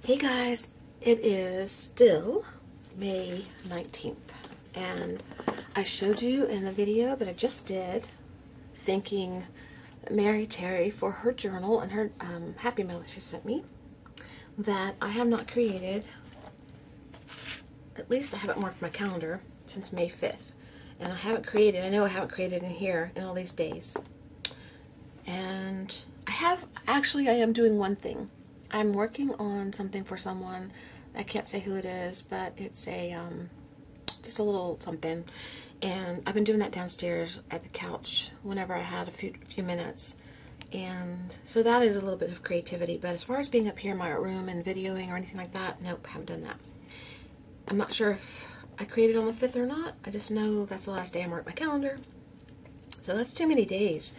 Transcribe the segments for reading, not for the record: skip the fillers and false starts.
Hey guys, it is still May 19th, and I showed you in the video that I just did thanking Mary Terry for her journal and her happy mail that she sent me, that I have not created, at least I haven't marked my calendar since May 5th, and I know I haven't created in here in all these days. And I am doing one thing. I'm working on something for someone. I can't say who it is, but it's a just a little something, and I've been doing that downstairs at the couch whenever I had a few minutes, and so that is a little bit of creativity. But as far as being up here in my room and videoing or anything like that, nope, haven't done that. I'm not sure if I created on the 5th or not. I just know that's the last day I marked my calendar, so that's too many days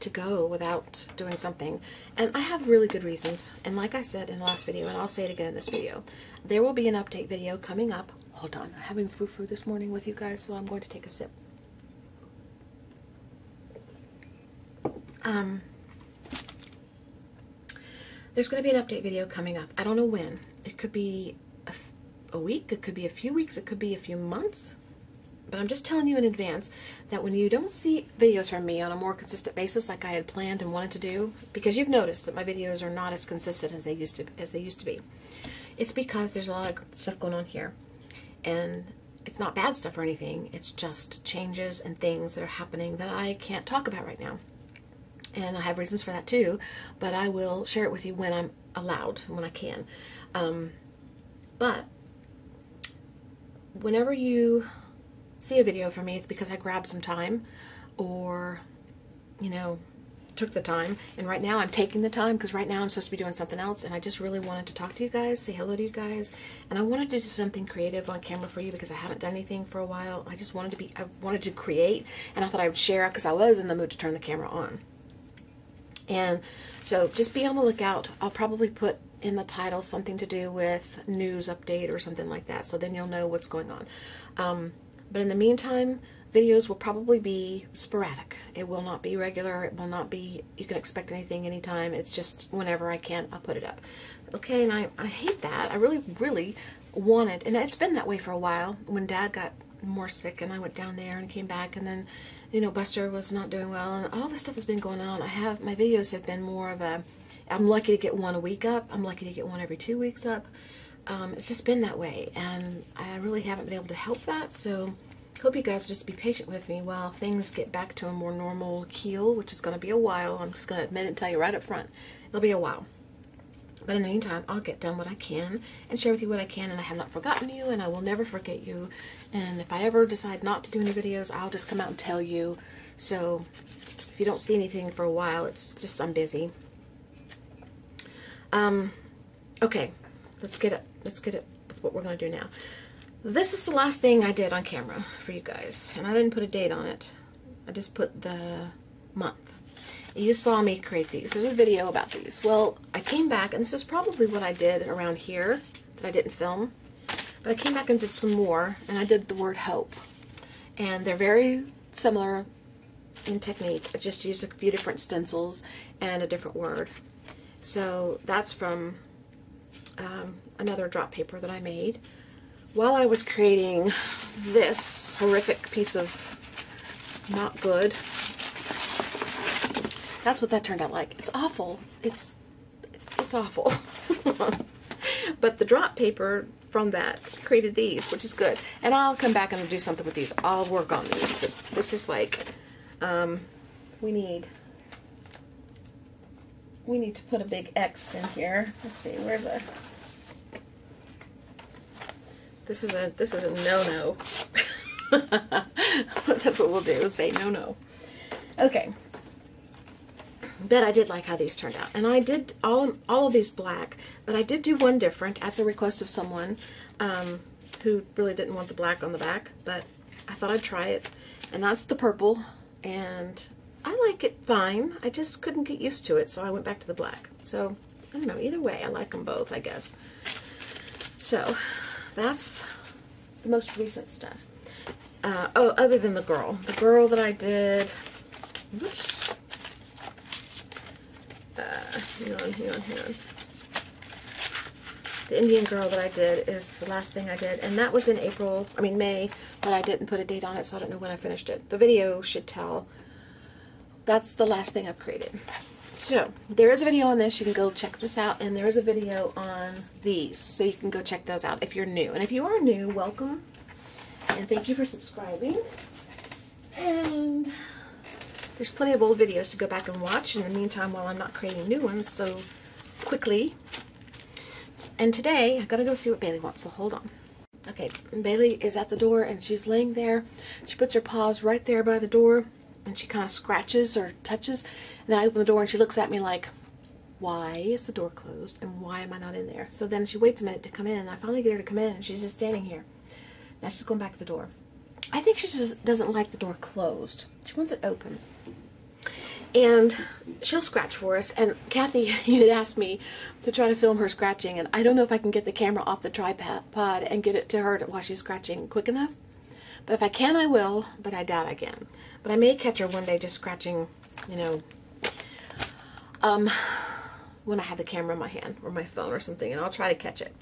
to go without doing something, and I have really good reasons. And like I said in the last video, and I'll say it again in this video, there will be an update video coming up. Hold on, I'm having frou-frou this morning with you guys, so I'm going to take a sip. There's going to be an update video coming up. I don't know when. It could be a week, it could be a few weeks, it could be a few months. But I'm just telling you in advance that when you don't see videos from me on a more consistent basis like I had planned and wanted to do, because you've noticed that my videos are not as consistent as they used to be, it's because there's a lot of stuff going on here. And it's not bad stuff or anything, it's just changes and things that are happening that I can't talk about right now. And I have reasons for that too, but I will share it with you when I'm allowed, when I can. But whenever you see a video from me, it's because I grabbed some time, or, you know, took the time. And right now I'm taking the time because right now I'm supposed to be doing something else, and I just really wanted to talk to you guys, say hello to you guys, and I wanted to do something creative on camera for you because I haven't done anything for a while. I wanted to create, and I thought I would share because I was in the mood to turn the camera on. And so just be on the lookout. I'll probably put in the title something to do with news update or something like that, so then you'll know what's going on. But in the meantime, videos will probably be sporadic. It will not be regular. It will not be, you can expect anything anytime. It's just whenever I can, I'll put it up. Okay, and I hate that. I really, really wanted, and it's been that way for a while, when Dad got more sick and I went down there and came back, and then, you know, Buster was not doing well, and all this stuff has been going on. My videos have been more of a, I'm lucky to get one a week up. I'm lucky to get one every 2 weeks up. It's just been that way, and I really haven't been able to help that, so hope you guys will just be patient with me while things get back to a more normal keel, which is going to be a while. I'm just going to admit and tell you right up front, it'll be a while. But in the meantime, I'll get done what I can and share with you what I can, and I have not forgotten you, and I will never forget you. And if I ever decide not to do any videos, I'll just come out and tell you. So if you don't see anything for a while, it's just I'm busy. Okay, let's get it with what we're going to do now. This is the last thing I did on camera for you guys, and I didn't put a date on it. I just put the month. You saw me create these. There's a video about these. Well, I came back, and this is probably what I did around here that I didn't film, but I came back and did some more, and I did the word hope. And they're very similar in technique. I just used a few different stencils and a different word. So that's from another drop paper that I made while I was creating this horrific piece of not good. That's what that turned out like. It's awful. It's awful. But the drop paper from that created these, which is good. And I'll come back and do something with these. I'll work on these. But this is like, we need to put a big X in here. Let's see, where's a... This is a no-no. That's what we'll do, say no-no. Okay. But I did like how these turned out. And I did all of these black, but I did do one different at the request of someone who really didn't want the black on the back, but I thought I'd try it. And that's the purple, and I like it fine. I just couldn't get used to it, so I went back to the black. So, I don't know, either way, I like them both, I guess. So, that's the most recent stuff. Oh, other than the girl that I did, whoops, hang on. the Indian girl that I did is the last thing I did, and that was in May, but I didn't put a date on it, so I don't know when I finished it. The video should tell. That's the last thing I've created. So there is a video on this. You can go check this out, and there is a video on these, so you can go check those out if you're new. And if you are new, welcome, and thank you for subscribing. And there's plenty of old videos to go back and watch in the meantime while I'm not creating new ones so quickly. And today, I gotta go see what Bailey wants, so hold on. Okay, Bailey is at the door, and she's laying there. She puts her paws right there by the door, and she kind of scratches or touches. And then I open the door, and she looks at me like, why is the door closed, and why am I not in there? So then she waits a minute to come in, and I finally get her to come in, and she's just standing here. Now she's going back to the door. I think she just doesn't like the door closed. She wants it open. And she'll scratch for us. And Kathy had asked me to try to film her scratching. And I don't know if I can get the camera off the tripod and get it to her while she's scratching quick enough. But if I can, I will. But I doubt I can. But I may catch her one day just scratching, you know, when I have the camera in my hand or my phone or something. And I'll try to catch it.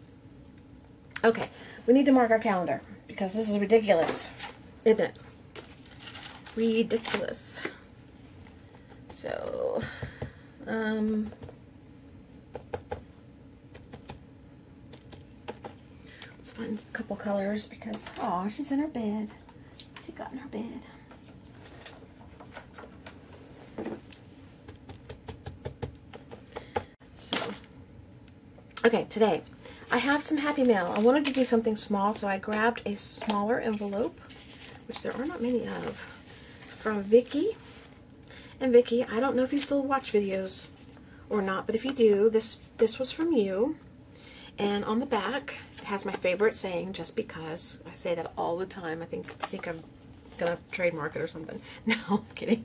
Okay, we need to mark our calendar because this is ridiculous, isn't it? Ridiculous. So, let's find a couple colors because, oh, she's in her bed. She got in her bed. So, okay, today I have some Happy Mail. I wanted to do something small, so I grabbed a smaller envelope, which there are not many of, from Vicki. And Vicki, I don't know if you still watch videos or not, but if you do, this was from you. And on the back, it has my favorite saying, just because. I say that all the time. I think I'm gonna trademark it or something. No, I'm kidding.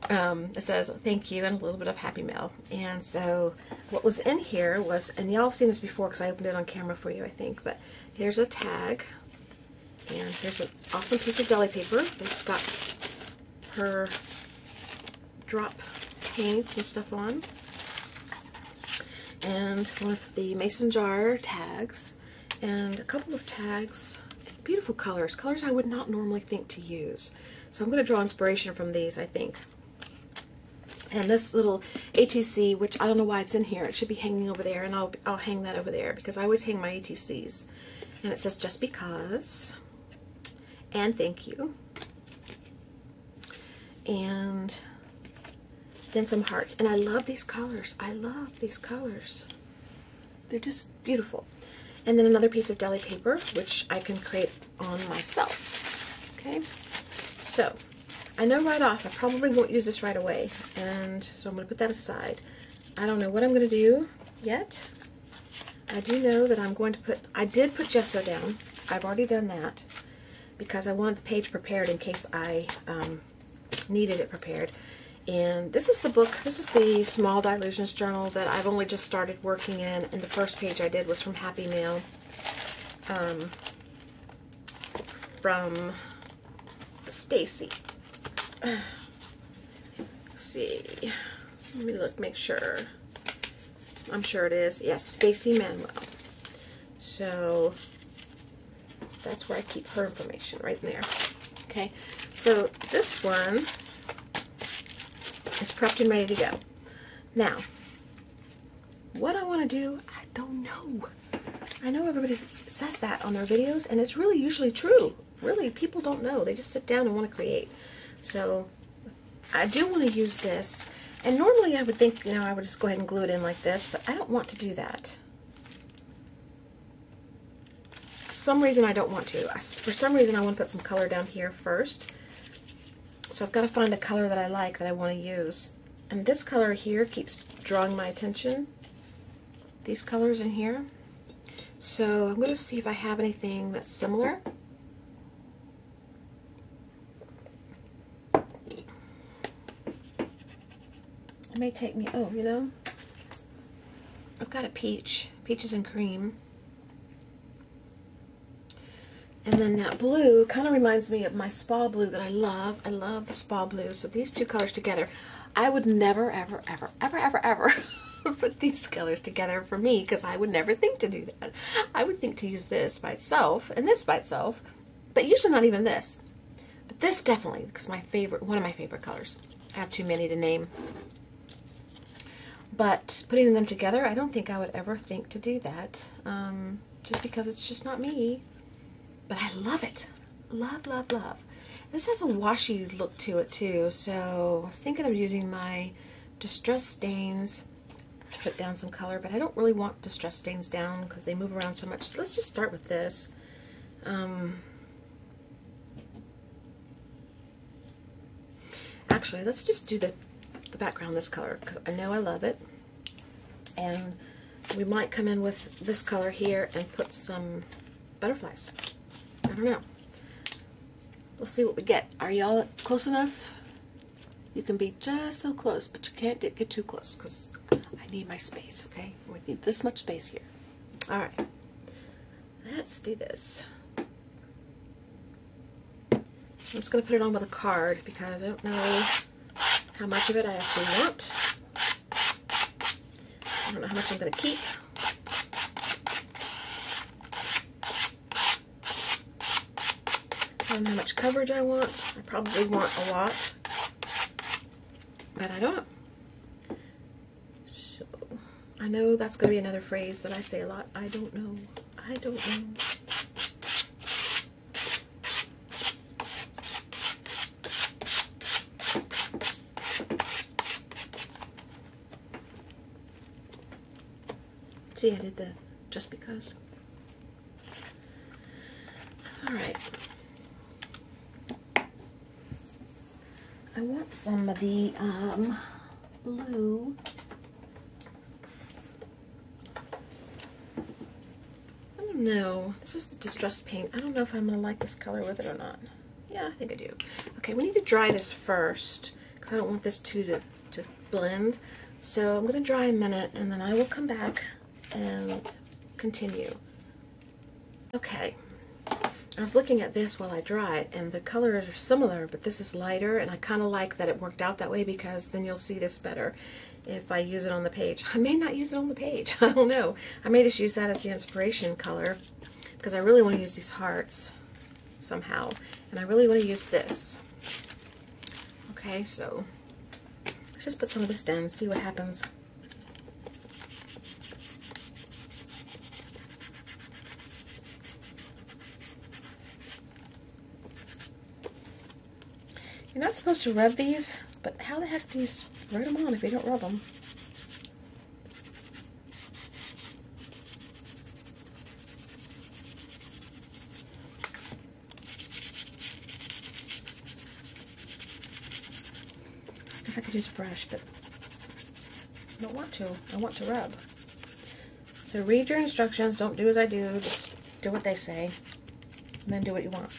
It says, thank you, and a little bit of Happy Mail. And so what was in here was, and y'all have seen this before because I opened it on camera for you, I think, but here's a tag. And here's an awesome piece of deli paper that's got her drop paint and stuff on, and one of the mason jar tags, and a couple of tags, beautiful colors I would not normally think to use. So I'm going to draw inspiration from these, I think. And this little ATC, which I don't know why it's in here, it should be hanging over there, and I'll hang that over there because I always hang my ATCs. And it says just because, and thank you, and then some hearts. And I love these colors. I love these colors. They're just beautiful. And then another piece of deli paper, which I can create on myself. Okay, so I know right off I probably won't use this right away, and so I'm going to put that aside. I don't know what I'm going to do yet. I do know that I'm going to put, I did put gesso down. I've already done that because I wanted the page prepared in case I needed it prepared. And this is the book, this is the Small Delusions Journal that I've only just started working in, and the first page I did was from Happy Mail, from Stacy. Let's see, let me look, make sure. I'm sure it is. Yes, Stacy Manuel. So that's where I keep her information, right in there. Okay, so this one is prepped and ready to go. Now, what I want to do, I don't know. I know everybody says that on their videos, and it's really usually true. Really, people don't know. They just sit down and want to create. So I do want to use this. And normally I would think, you know, I would just go ahead and glue it in like this, but I don't want to do that. For some reason I don't want to. For some reason I want to put some color down here first. So I've got to find a color that I like that I want to use. And this color here keeps drawing my attention. These colors in here. So I'm going to see if I have anything that's similar. It may take me, oh, you know, I've got a peach. Peaches and cream. And then that blue kind of reminds me of my spa blue that I love. I love the spa blue. So these two colors together, I would never, ever, ever, ever, ever, ever put these colors together for me, because I would never think to do that. I would think to use this by itself and this by itself, but usually not even this. But this definitely, because my favorite, one of my favorite colors. I have too many to name. But putting them together, I don't think I would ever think to do that, just because it's just not me. But I love it. Love, love, love. This has a washy look to it too, so I was thinking of using my Distress Stains to put down some color, but I don't really want Distress Stains down because they move around so much. So let's just start with this. Actually, let's just do the background this color, because I know I love it. And we might come in with this color here and put some butterflies. I don't know. We'll see what we get. Are y'all close enough? You can be just so close, but you can't get too close, because I need my space, okay? We need this much space here. All right. Let's do this. I'm just going to put it on with a card, because I don't know how much of it I actually want. I don't know how much I'm going to keep. I don't know how much coverage I want. I probably want a lot, but I don't know. So, I know that's going to be another phrase that I say a lot. I don't know. I don't know. See, I did the just because. All right. I want some of the blue. I don't know. This is the distressed paint. I don't know if I'm going to like this color with it or not. Yeah, I think I do. Okay, we need to dry this first, because I don't want this to blend. So I'm going to dry a minute, and then I will come back and continue. Okay. I was looking at this while I dried, and the colors are similar, but this is lighter, and I kind of like that it worked out that way, because then you'll see this better if I use it on the page. I may not use it on the page. I don't know. I may just use that as the inspiration color, because I really want to use these hearts somehow, and I really want to use this. Okay, so let's just put some of this down and see what happens. You're not supposed to rub these, but how the heck do you spread them on if you don't rub them? I guess I could use a brush, but I don't want to. I want to rub. So read your instructions. Don't do as I do. Just do what they say, and then do what you want.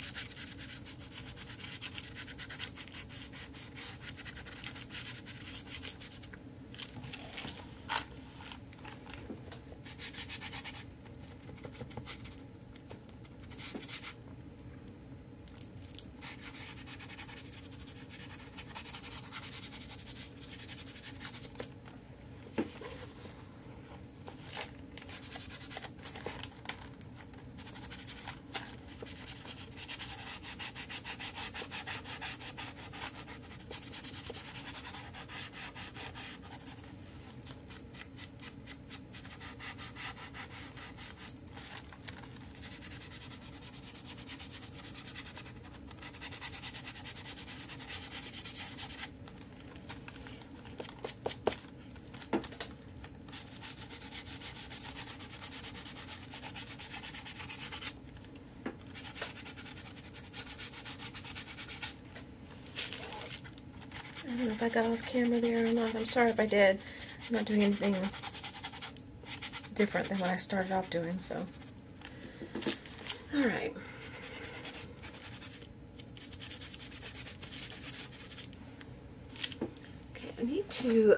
I don't know if I got off camera there or not. I'm sorry if I did. I'm not doing anything different than what I started off doing, so. Alright. Okay, I need to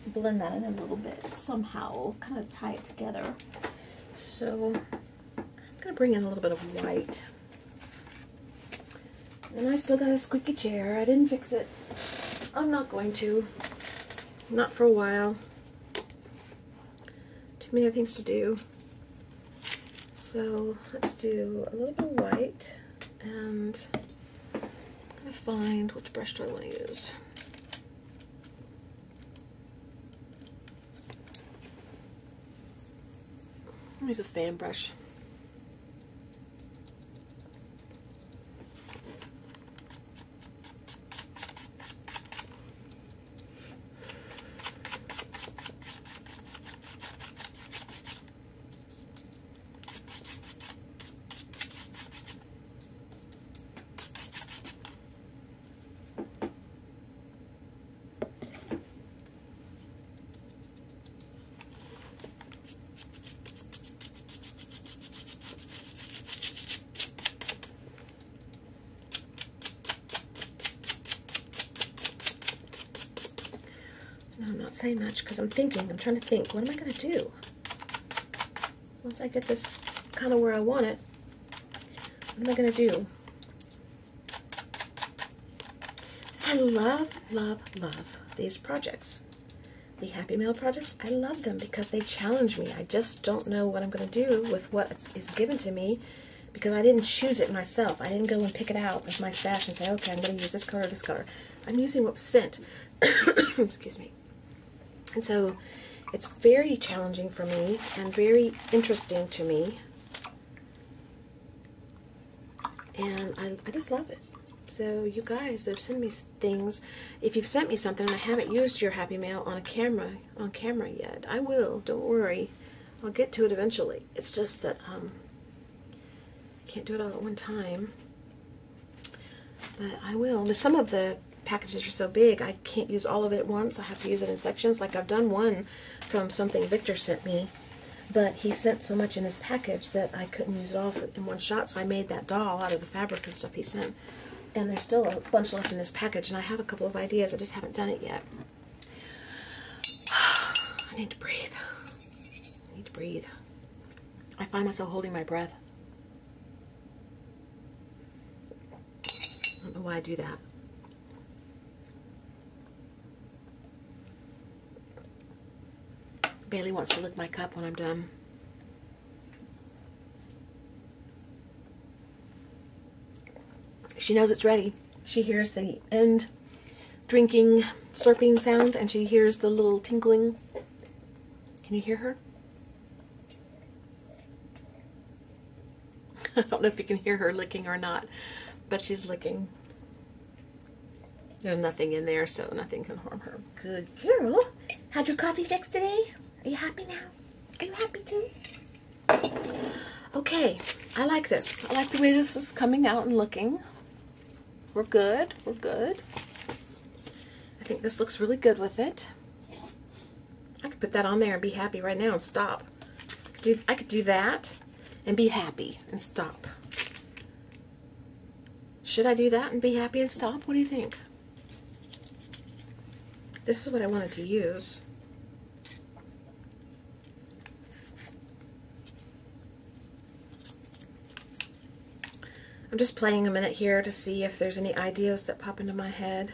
blend that in a little bit somehow, kind of tie it together. So, I'm going to bring in a little bit of white. And I still got a squeaky chair. I didn't fix it. I'm not going to. Not for a while. many other things to do. So let's do a little bit of white, and I'm gonna find which brush do I want to use. I'll use a fan brush. No, I'm not saying much because I'm trying to think, what am I going to do? Once I get this kind of where I want it, what am I going to do? I love, love, love these projects. The Happy Mail projects, I love them because they challenge me. I just don't know what I'm going to do with what is given to me because I didn't choose it myself. I didn't go and pick it out of my stash and say, okay, I'm going to use this color or this color. I'm using what was sent. Excuse me. And so it's very challenging for me and very interesting to me. And I just love it. So you guys that have sent me things, if you've sent me something and I haven't used your Happy Mail on camera yet, I will. Don't worry. I'll get to it eventually. It's just that I can't do it all at one time. But I will. There's some of the packages are so big I can't use all of it at once. I have to use it in sections. Like I've done one from something Victor sent me, but he sent so much in his package that I couldn't use it all in one shot, so I made that doll out of the fabric and stuff he sent. And there's still a bunch left in this package, and I have a couple of ideas. I just haven't done it yet. I need to breathe. I need to breathe. I find myself holding my breath. I don't know why I do that. Bailey wants to lick my cup when I'm done. She knows it's ready. She hears the end drinking, slurping sound, and she hears the little tinkling. Can you hear her? I don't know if you can hear her licking or not, but she's licking. There's nothing in there, so nothing can harm her. Good girl. Had your coffee fixed today? Are you happy now? Are you happy too? Okay, I like this. I like the way this is coming out and looking. We're good. We're good. I think this looks really good with it. I could put that on there and be happy right now and stop. I could do that and be happy and stop. Should I do that and be happy and stop? What do you think? This is what I wanted to use. I'm just playing a minute here to see if there's any ideas that pop into my head.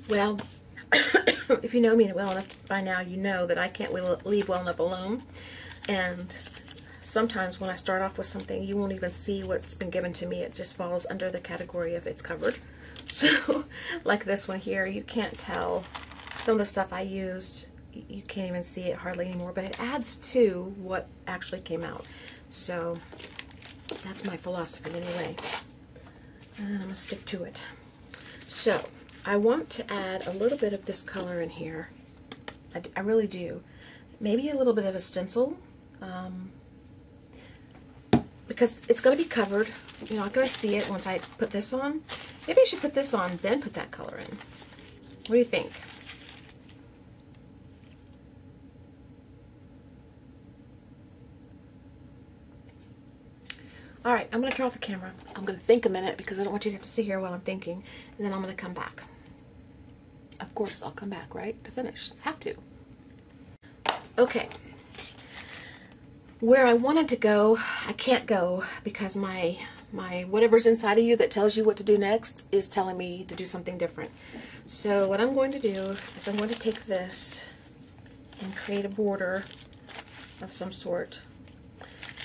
Well, if you know me well enough by now, you know that I can't leave well enough alone. And sometimes when I start off with something, you won't even see what's been given to me. It just falls under the category of it's covered. So, like this one here, you can't tell. Some of the stuff I used, you can't even see it hardly anymore, but it adds to what actually came out. So, that's my philosophy anyway. And I'm going to stick to it. So, I want to add a little bit of this color in here. I really do. Maybe a little bit of a stencil. Because it's going to be covered. You're not going to see it once I put this on. Maybe I should put this on, then put that color in. What do you think? Alright, I'm going to turn off the camera. I'm going to think a minute because I don't want you to have to sit here while I'm thinking. And then I'm going to come back. Of course, I'll come back, right? To finish. Have to. Okay. Where I wanted to go, I can't go because my whatever's inside of you that tells you what to do next is telling me to do something different. So what I'm going to do is I'm going to take this and create a border of some sort.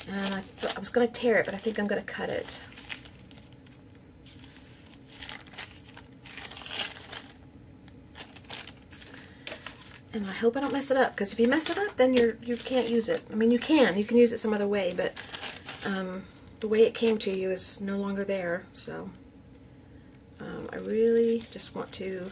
And I was going to tear it, but I think I'm going to cut it. And I hope I don't mess it up, because if you mess it up, then you can't use it. I mean, you can use it some other way, but the way it came to you is no longer there. So I really just want to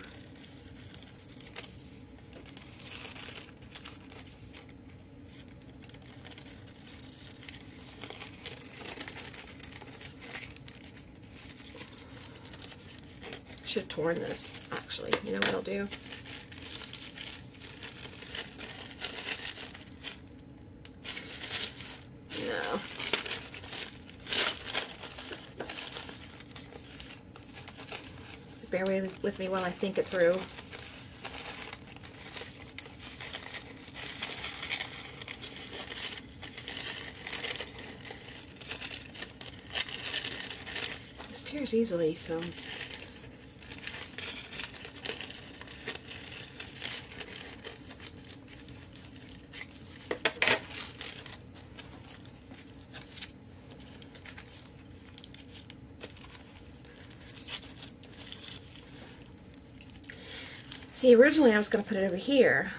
should have torn this, actually. You know what I'll do? No. Just bear with me while I think it through. This tears easily, so it's... See, originally I was going to put it over here.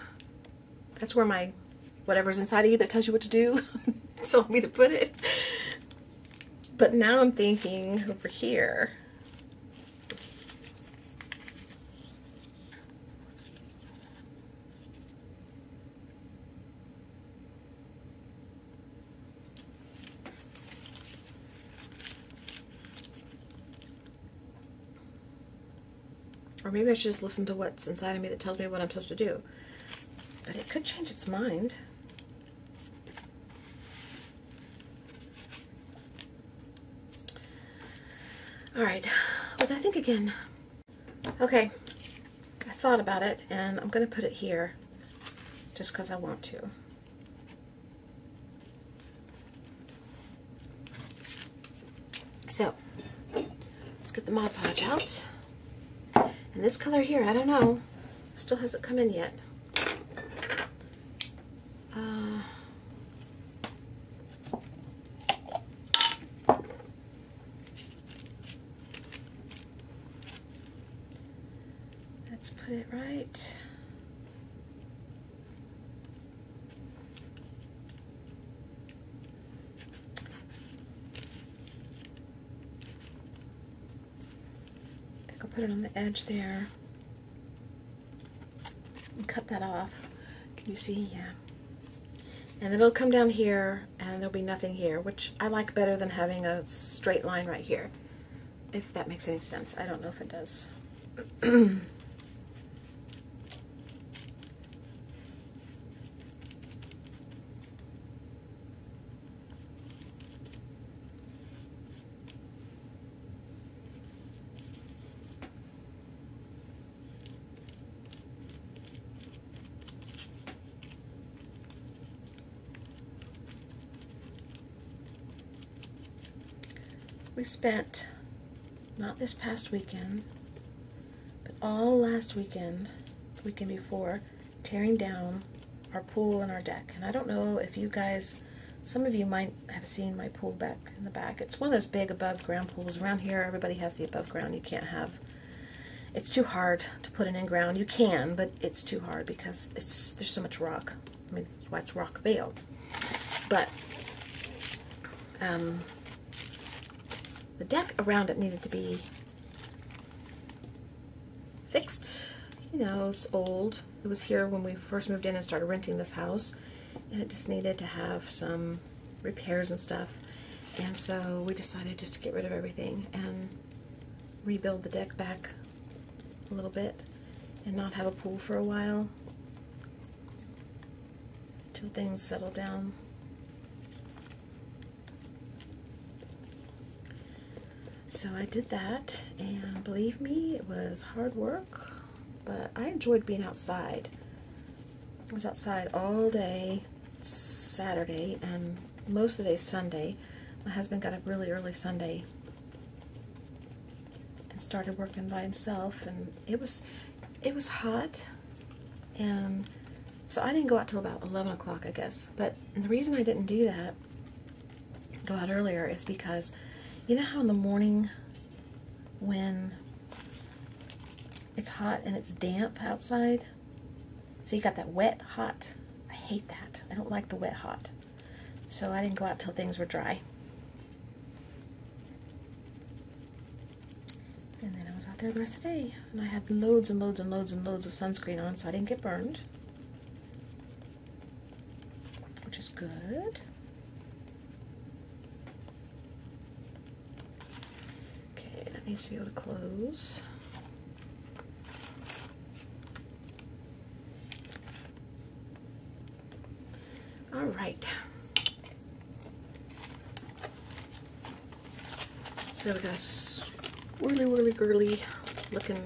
That's where my whatever's inside of you that tells you what to do told me to put it. But now I'm thinking over here. Or maybe I should just listen to what's inside of me that tells me what I'm supposed to do. But it could change its mind. Alright, what did I think again? Okay, I thought about it, and I'm going to put it here just because I want to. So, let's get the Mod Podge out. And this color here, I don't know. Still hasn't come in yet. Let's put it right. Put it on the edge there and cut that off. Can you see? Yeah. And then it'll come down here and there'll be nothing here, which I like better than having a straight line right here, if that makes any sense. I don't know if it does. We spent, not this past weekend, but all last weekend, the weekend before, tearing down our pool and our deck. And I don't know if you guys, some of you might have seen my pool deck in the back. It's one of those big above ground pools. Around here, everybody has the above ground. You can't have, it's too hard to put an in ground. You can, but it's too hard because there's so much rock. I mean, that's why it's rock veiled. But, the deck around it needed to be fixed. You know, it's old. It was here when we first moved in and started renting this house, and it just needed to have some repairs and stuff. And so we decided just to get rid of everything and rebuild the deck back a little bit and not have a pool for a while till things settle down. So I did that, and believe me, it was hard work, but I enjoyed being outside. I was outside all day Saturday and most of the day Sunday. My husband got up really early Sunday and started working by himself, and it was hot, and so I didn't go out till about 11 o'clock, I guess. But the reason I didn't do that, go out earlier, is because you know how in the morning when it's hot and it's damp outside, so you got that wet hot. I hate that. I don't like the wet hot. So I didn't go out till things were dry. And then I was out there the rest of the day, and I had loads and loads and loads and loads of sunscreen on, so I didn't get burned, which is good. Okay, that needs to be able to close. All right. So we got a swirly, whirly, girly looking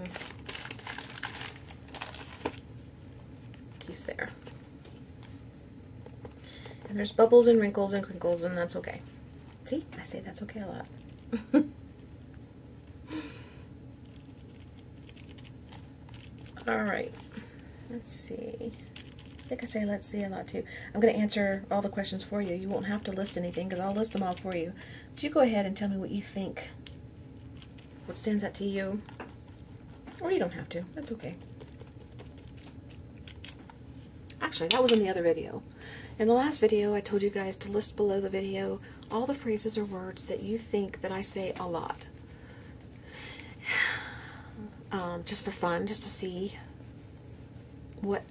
piece there. And there's bubbles and wrinkles and crinkles, and that's okay. See, I say that's okay a lot. All right, let's see. I think I say let's see a lot too. I'm going to answer all the questions for you. You won't have to list anything because I'll list them all for you. But you go ahead and tell me what you think, what stands out to you. Or you don't have to. That's okay. Actually, that was in the other video. In the last video, I told you guys to list below the video all the phrases or words that you think that I say a lot. Just for fun, just to see what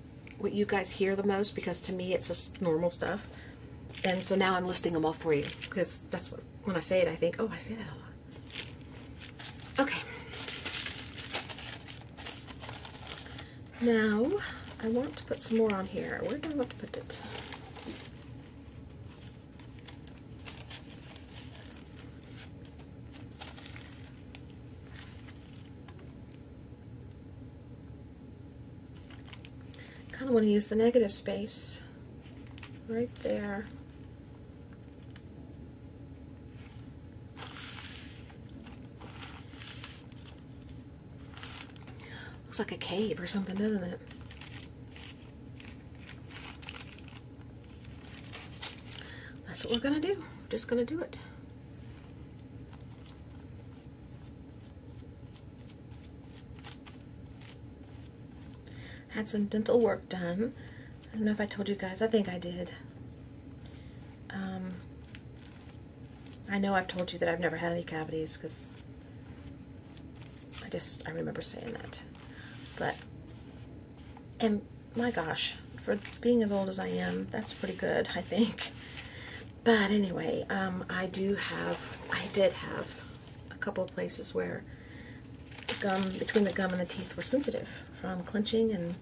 you guys hear the most, because to me it's just normal stuff. And so now I'm listing them all for you, because that's what, when I say it, I think, oh, I say that a lot. Okay. Now, I want to put some more on here. Where do I want to put it? I kind of want to use the negative space right there. Looks like a cave or something, doesn't it? That's what we're gonna do. Just gonna do it. Had some dental work done. I don't know if I told you guys. I think I did. I know I've told you that I've never had any cavities, because I remember saying that. But, and my gosh, for being as old as I am, that's pretty good, I think. But anyway, I did have a couple of places where the gum, between the gum and the teeth, were sensitive from clenching, and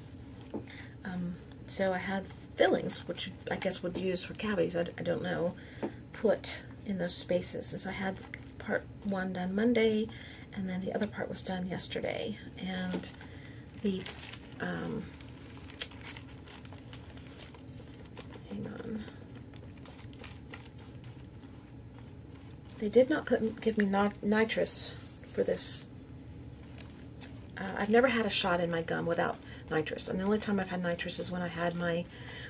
so I had fillings, which I guess would use for cavities, I don't know, put in those spaces. And so I had part one done Monday, and then the other part was done yesterday. And the, hang on. They did not give me nitrous for this. I've never had a shot in my gum without nitrous, and the only time I've had nitrous is when I had my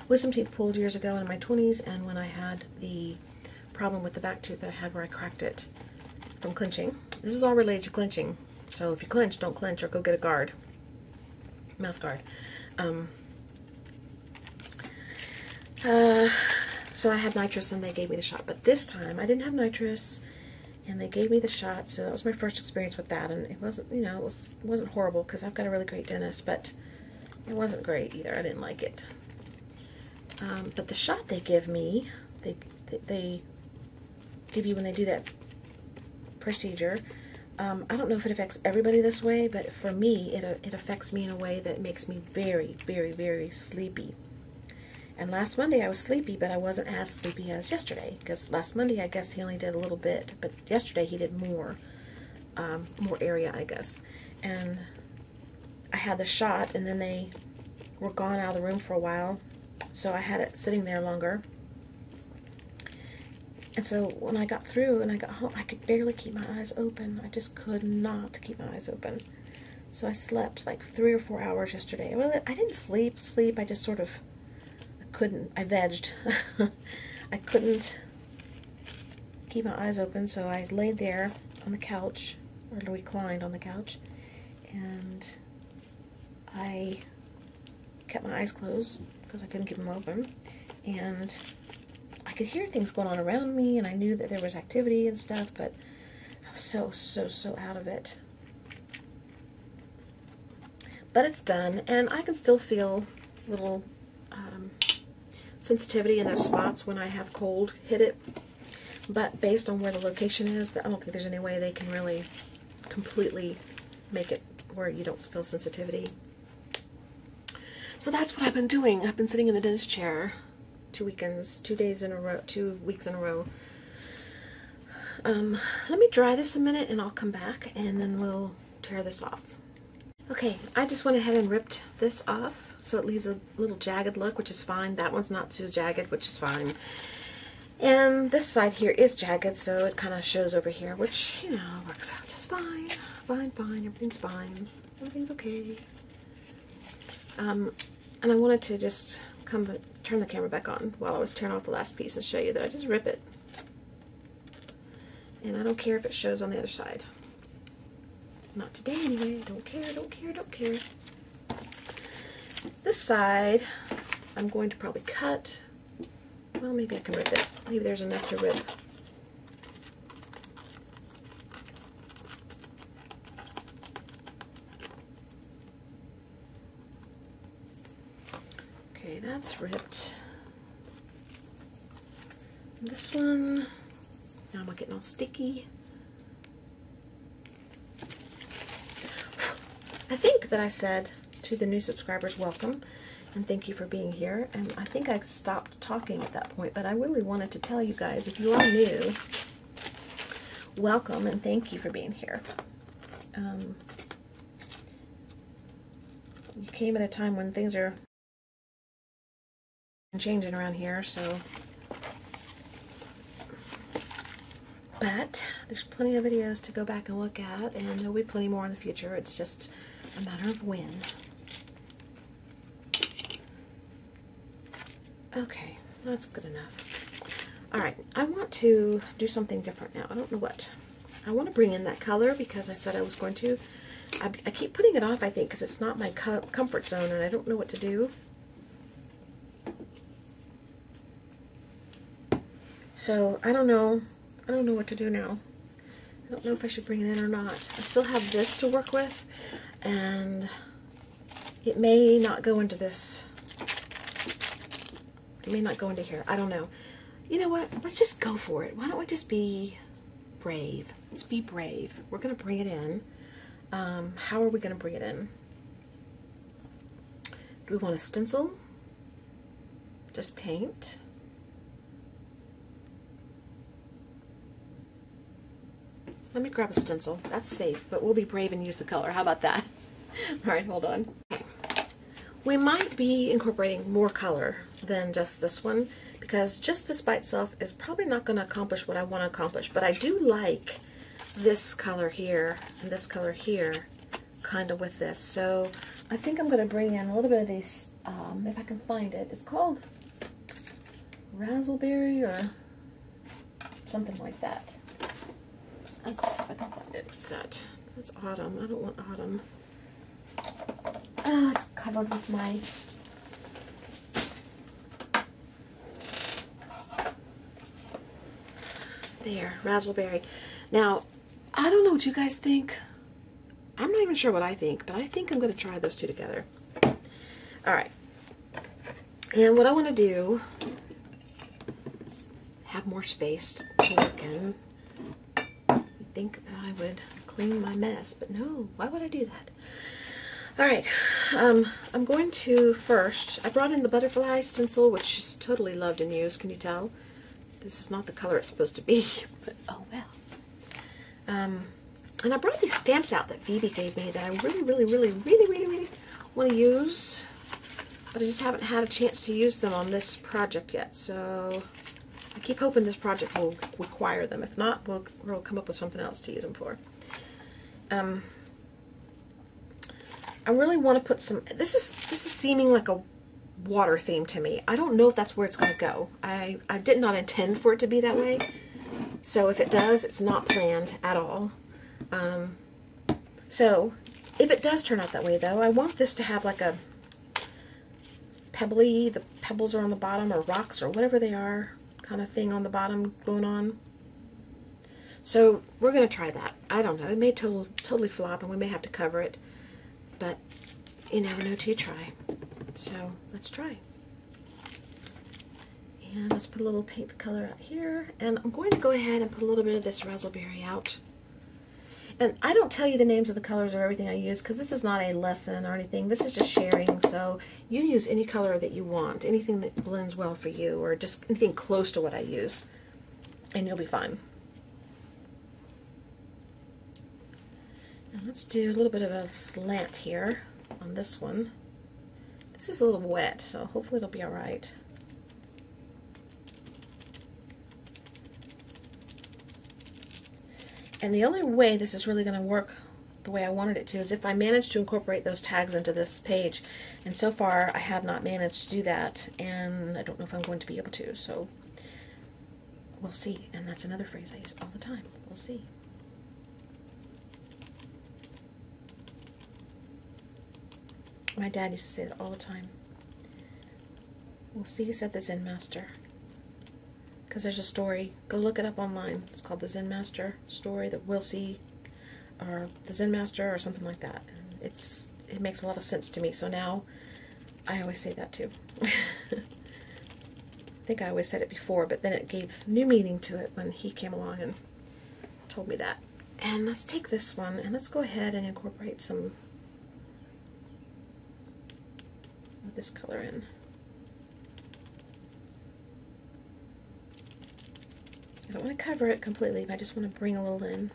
wisdom teeth pulled years ago in my 20s, and when I had the problem with the back tooth that I had where I cracked it from clenching. This is all related to clenching, so if you clench, don't clench, or go get a guard, mouth guard. So I had nitrous and they gave me the shot, but this time I didn't have nitrous and they gave me the shot, so that was my first experience with that, and it wasn't, you know, it wasn't horrible because I've got a really great dentist, but it wasn't great either. I didn't like it. But the shot they give me, they give you when they do that procedure. I don't know if it affects everybody this way, but for me, it affects me in a way that makes me very, very, very sleepy. And last Monday I was sleepy, but I wasn't as sleepy as yesterday, because last Monday I guess he only did a little bit, but yesterday he did more area, I guess. And I had the shot, and then they were gone out of the room for a while, So I had it sitting there longer. And so when I got through and I got home, I could barely keep my eyes open. I just could not keep my eyes open. So I slept like 3 or 4 hours yesterday. Well, I didn't sleep. I just sort of, I vegged. I couldn't keep my eyes open, so I laid there on the couch, or reclined on the couch, and I kept my eyes closed because I couldn't keep them open, and I could hear things going on around me, and I knew that there was activity and stuff, but I was so out of it. But it's done, and I can still feel little sensitivity in those spots when I have cold hit it. But based on where the location is, I don't think there's any way they can really completely make it where you don't feel sensitivity. So that's what I've been doing. I've been sitting in the dentist chair 2 days in a row, 2 weeks in a row. Let me dry this a minute and I'll come back and then we'll tear this off. Okay, I just went ahead and ripped this off so it leaves a little jagged look, which is fine. That one's not too jagged, which is fine. And this side here is jagged, so it kind of shows over here, which, you know, works out just fine. Fine, everything's fine. Everything's okay. And I wanted to just turn the camera back on while I was tearing off the last piece and show you that I just rip it. And I don't care if it shows on the other side. Not today anyway. Don't care. This side, I'm going to probably cut. Well, maybe I can rip it. Maybe there's enough to rip. Okay, that's ripped. And this one, now I'm getting all sticky. I think that I said to the new subscribers, welcome, and thank you for being here. And I think I stopped talking at that point, but I really wanted to tell you guys, if you are new, welcome and thank you for being here. You came at a time when things are changing around here, so. But there's plenty of videos to go back and look at, and there'll be plenty more in the future. It's just a matter of when. Okay, that's good enough. Alright, I want to do something different now. I don't know what. I want to bring in that color because I said I was going to. I keep putting it off, I think, because it's not my comfort zone and I don't know what to do. So, I don't know what to do now. I don't know if I should bring it in or not. I still have this to work with, and it may not go into this. It may not go into here. I don't know. You know what? Let's just go for it. Why don't we just be brave? Let's be brave. We're going to bring it in. How are we going to bring it in? Do we want a stencil? Just paint? Let me grab a stencil. That's safe, but we'll be brave and use the color. How about that? All right, hold on. Okay. We might be incorporating more color than just this one, because just this by itself is probably not going to accomplish what I want to accomplish, but I do like this color here and this color here kind of with this. So I think I'm going to bring in a little bit of these, if I can find it. It's called raspberry or something like that. Let's see if I can find it. What's that? That's autumn. I don't want autumn. Oh, it's covered with my... There, raspberry. Now, I don't know what you guys think. I'm not even sure what I think, but I think I'm going to try those two together. Alright. And what I want to do is have more space to work in. You'd think that I would clean my mess, but no, why would I do that? Alright, I'm going to first, I brought in the butterfly stencil, which is totally loved and used, can you tell? This is not the color it's supposed to be, but oh well. And I brought these stamps out that Phoebe gave me that I really want to use. but I just haven't had a chance to use them on this project yet, so I keep hoping this project will require them. If not, we'll come up with something else to use them for. I really want to put some, this is seeming like a water theme to me. I don't know if that's where it's going to go. I did not intend for it to be that way, so if it does, it's not planned at all. So if it does turn out that way though, I want this to have like a pebbly, the pebbles are on the bottom, or rocks, or whatever they are, kind of thing on the bottom going on. So we're going to try that. I don't know. It may totally flop and we may have to cover it, but you never know till you try. So let's try. And let's put a little paint color out here. And I'm going to go ahead and put a little bit of this raspberry out. And I don't tell you the names of the colors or everything I use because this is not a lesson or anything. This is just sharing. So you use any color that you want, anything that blends well for you, or just anything close to what I use, and you'll be fine. And let's do a little bit of a slant here on this one. This is a little wet, so hopefully it'll be all right. And the only way this is really going to work the way I wanted it to is if I manage to incorporate those tags into this page. And so far I have not managed to do that, and I don't know if I'm going to be able to, so we'll see. And that's another phrase I use all the time. We'll see. My dad used to say it all the time. We'll see, said the Zen Master. Because there's a story, go look it up online. It's called the Zen Master story, that we'll see, or the Zen Master, or something like that. And it makes a lot of sense to me. So now I always say that too. I think I always said it before, but then it gave new meaning to it when he came along and told me that. And let's take this one and let's go ahead and incorporate some of this color in. I don't want to cover it completely, but I just want to bring a little in.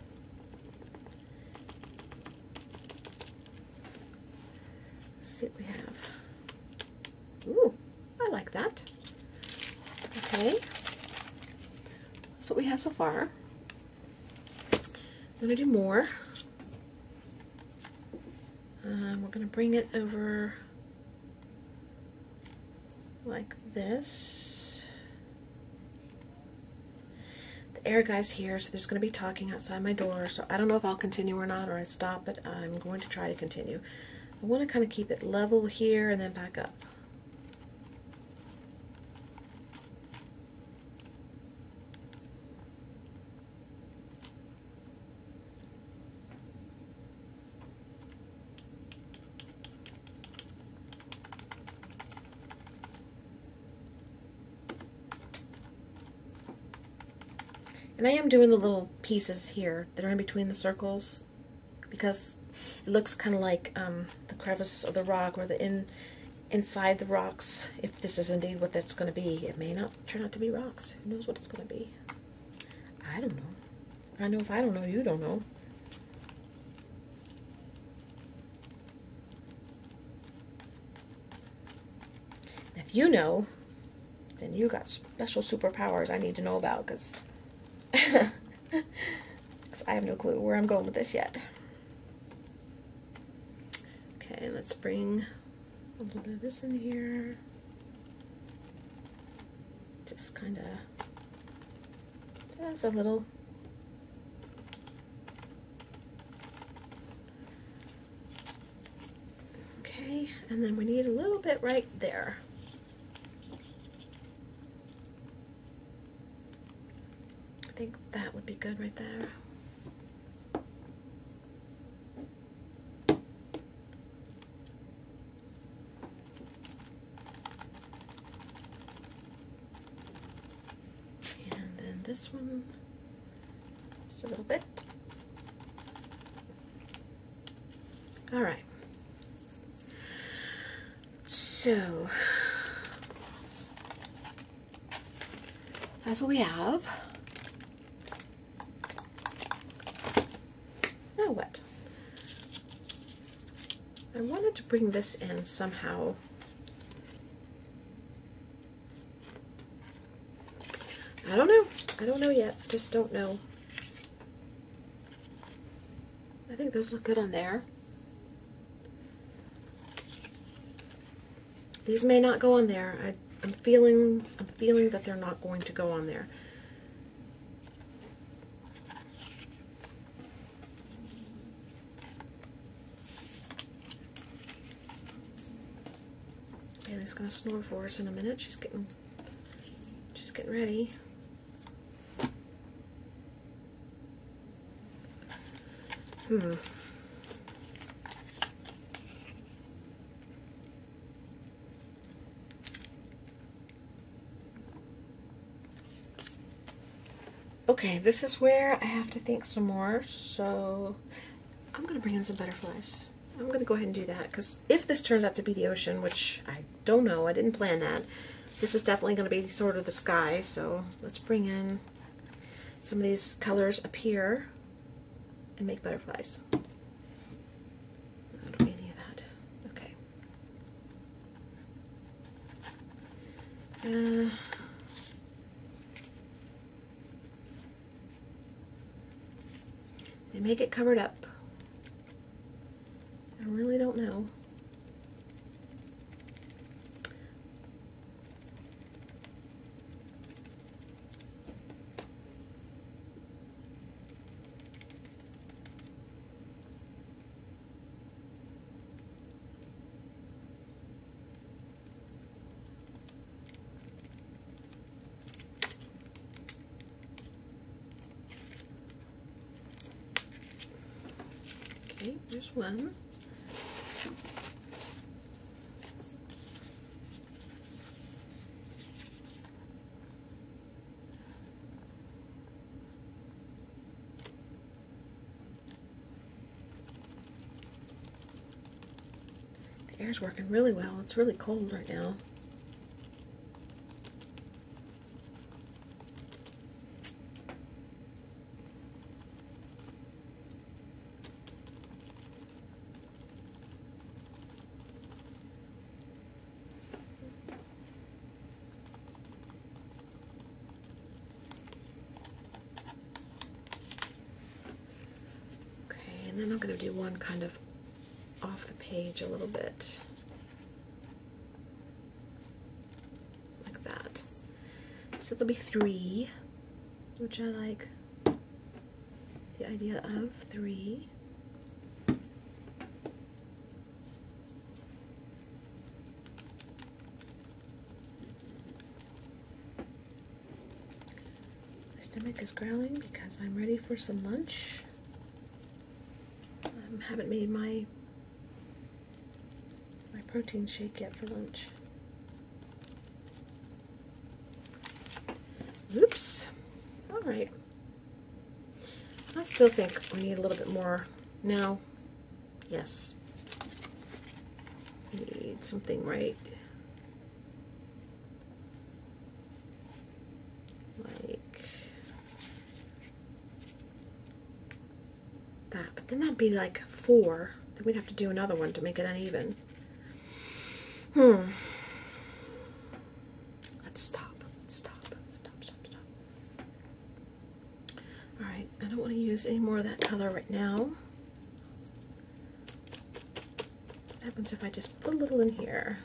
Let's see what we have. Ooh, I like that. Okay, that's what we have so far. I'm going to do more. We're going to bring it over like this. Air guy's here, so there's going to be talking outside my door, so I don't know if I'll continue or not, or I stop, but I'm going to try to continue. I want to kind of keep it level here and then back up. And I am doing the little pieces here that are in between the circles because it looks kind of like the crevice of the rock, or the inside the rocks. If this is indeed what that's going to be, it may not turn out to be rocks. Who knows what it's going to be? I don't know. I know if I don't know, you don't know. If you know, then you got special superpowers I need to know about, because I have no clue where I'm going with this yet. Okay, let's bring a little bit of this in here. Just kind of, just a little. Okay, and then we need a little bit right there. I think that would be good right there. And then this one, just a little bit. All right. So that's what we have. Now what? I wanted to bring this in somehow I don't know. I don't know yet. Just don't know. I think those look good on there. These may not go on there. I'm feeling that they're not going to go on there. Bailey's gonna snore for us in a minute. She's getting ready. Okay, this is where I have to think some more, so I'm going to bring in some butterflies. I'm going to go ahead and do that, because if this turns out to be the ocean, which I don't know, I didn't plan that, this is definitely going to be sort of the sky, so let's bring in some of these colors up here and make butterflies. I don't need any of that. Okay. They may get covered up. I really don't know. Okay, there's one. The air's working really well. It's really cold right now. And then I'm going to do one kind of off the page a little bit. Like that. So there'll be 3, which I like the idea of 3. My stomach is growling because I'm ready for some lunch. I haven't made my protein shake yet for lunch. Oops. All right. I still think we need a little bit more now. Yes. We need something right. Like that. But then that'd be like 4. Then we'd have to do another one to make it uneven. Let's stop. Alright, I don't want to use any more of that color right now. What happens if I just put a little in here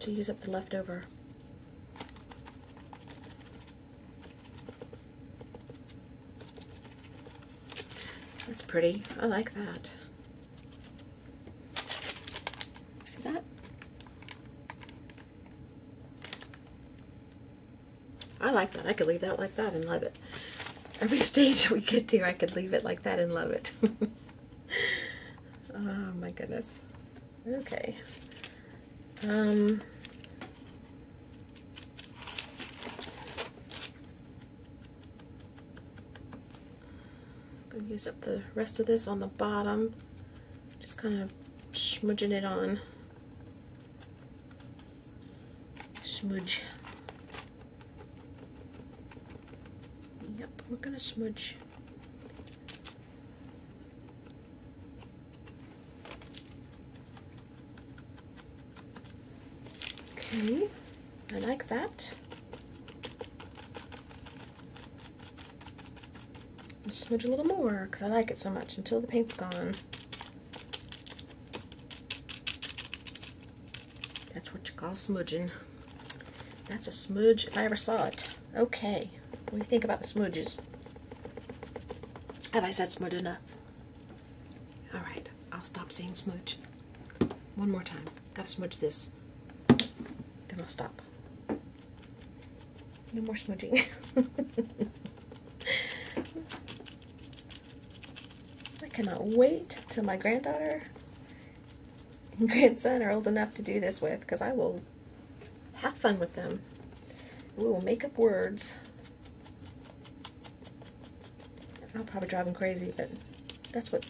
to use up the leftover? That's pretty. I like that. See that? I like that. I could leave that like that and love it. Every stage we get to, I could leave it like that and love it. Oh my goodness. Okay. I'm gonna use up the rest of this on the bottom. Just kind of smudging it on. Smudge. Yep, we're gonna smudge. Okay, I like that. Smudge a little more because I like it so much until the paint's gone. That's what you call smudging. That's a smudge if I ever saw it. Okay, what do you think about the smudges? Have I said smudge enough? Alright, I'll stop saying smudge. One more time. Gotta smudge this. Then I'll stop. No more smudging. I cannot wait till my granddaughter and grandson are old enough to do this with, because I will have fun with them. We will make up words. I'll probably drive them crazy, but that's what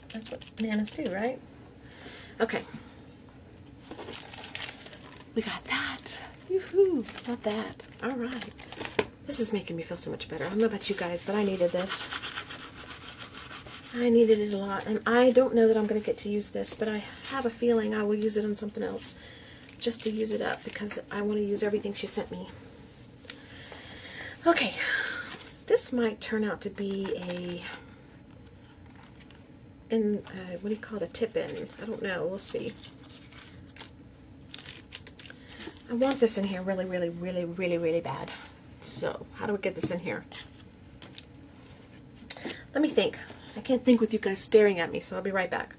nanas do, right? Okay. We got that. Yoo-hoo. Got that. Alright. This is making me feel so much better. I don't know about you guys, but I needed this. I needed it a lot, and I don't know that I'm going to get to use this, but I have a feeling I will use it on something else, just to use it up, because I want to use everything she sent me. Okay, this might turn out to be what do you call it, a tip-in? I don't know, we'll see. I want this in here really, really, really, really, really bad. So, how do we get this in here? Let me think. I can't think with you guys staring at me, so I'll be right back.